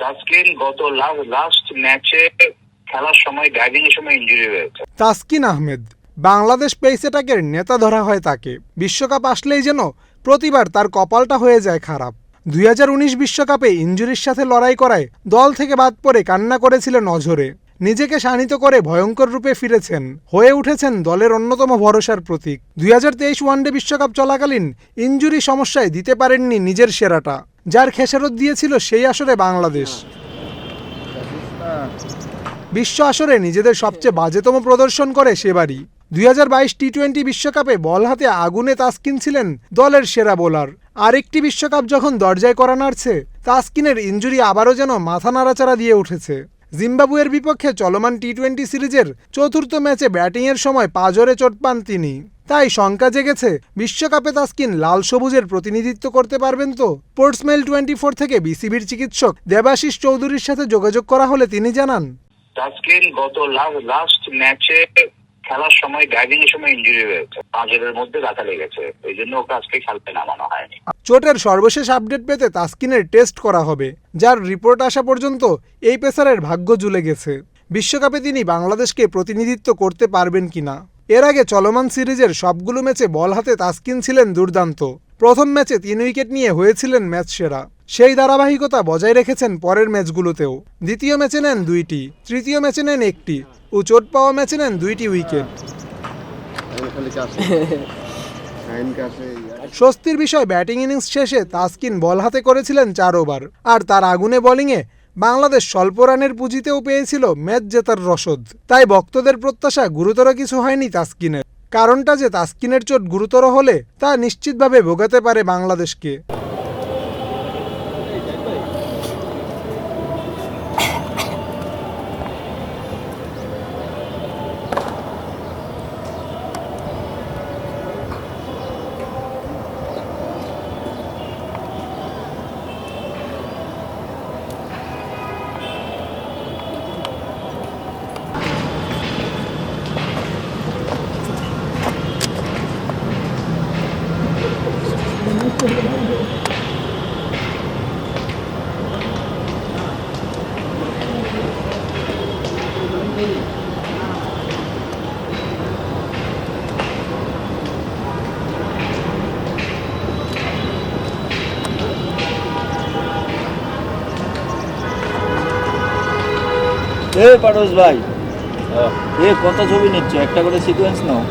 তাসকিন গত লাস্ট ম্যাচে খেলার সময় ডাইভিং এর সময় ইনজুরি হয়েছে। তাসকিন আহমেদ বাংলাদেশ পেস অ্যাটাকের নেতা ধরা হয় তাকে। বিশ্বকাপ আসলেই যেন প্রতিবার তার কপালটা হয়ে যায় খারাপ। 2019 বিশ্বকাপে ইনজুরির সাথে লড়াই করায় দল থেকে বাদ পড়ে কান্না করেছিলেন অঝরে। নিজেকে শানিত করে ভয়ঙ্কর রূপে ফিরেছেন, হয়ে উঠেছেন দলের অন্যতম ভরসার প্রতীক। 2023 ওয়ানডে বিশ্বকাপ চলাকালীন ইনজুরি সমস্যায় দিতে পারেননি নিজের সেরাটা, যার খেসারত দিয়েছিল সেই আসরে বাংলাদেশ। বিশ্ব আসরে নিজেদের সবচেয়ে বাজেতম প্রদর্শন করে সেবারই। 2022 টি-20 বিশ্বকাপে বল হাতে আগুনে তাসকিন ছিলেন দলের সেরা বোলার। আরেকটি বিশ্বকাপ যখন দরজায় করা নাড়ছে, তাসকিনের ইনজুরি আবারও যেন মাথা নাড়াচাড়া দিয়ে উঠেছে। জিম্বাবুয়ের বিপক্ষে চলমান টি-20 সিরিজের চতুর্থ ম্যাচে ব্যাটিংয়ের সময় পাঁজরে চোট পান তিনি। তাই শঙ্কা জেগেছে বিশ্বকাপে তাসকিন লাল সবুজের প্রতিনিধিত্ব করতে পারবেন তো। স্পোর্টসমেইল 24 থেকে বিসিবির চিকিৎসক দেবাশিস চৌধুরীর সাথে যোগাযোগ করা হলে তিনি জানান, তাসকিন গত লাস্ট ম্যাচে খেলার সময় ডাইভিং এর সময় ইনজুরি হয়েছে, পাঁজরের মধ্যে ব্যথা লেগেছে, এই জন্য ওকে আজকে খেলতে নামানো হয়নি। চোটের সর্বশেষ আপডেট পেতে তাসকিনের টেস্ট করা হবে, যার রিপোর্ট আসা পর্যন্ত এই পেসারের ভাগ্য ঝুলে গেছে বিশ্বকাপে তিনি বাংলাদেশকে প্রতিনিধিত্ব করতে পারবেন কিনা। এর আগে চলমান সিরিজের সবগুলো ম্যাচে বল হাতে তাসকিন ছিলেন দুর্দান্ত। প্রথম ম্যাচে 3 উইকেট নিয়ে হয়েছিলেন ম্যাচ সেরা। সেই ধারাবাহিকতা বজায় রেখেছেন পরের ম্যাচগুলোতেও। দ্বিতীয় ম্যাচে নেন 2টি, তৃতীয় ম্যাচে নেন 1টি ও চোট পাওয়া ম্যাচে নেন 2টি উইকেট। স্বস্তির বিষয় ব্যাটিং ইনিংস শেষে তাসকিন বল হাতে করেছিলেন 4 ওভার, আর তার আগুনে বোলিংয়ে বাংলাদেশ স্বল্প রানের পুঁজিতেও পেয়েছিল ম্যাচ জেতার রসদ। তাই ভক্তদের প্রত্যাশা গুরুতর কিছু হয়নি তাসকিনের। কারণটা যে তাসকিনের চোট গুরুতর হলে তা নিশ্চিতভাবে ভোগাতে পারে বাংলাদেশকে। পারস ভাই, কত ছবি নিচ্ছ? একটা করে সিকোয়েন্স নাও।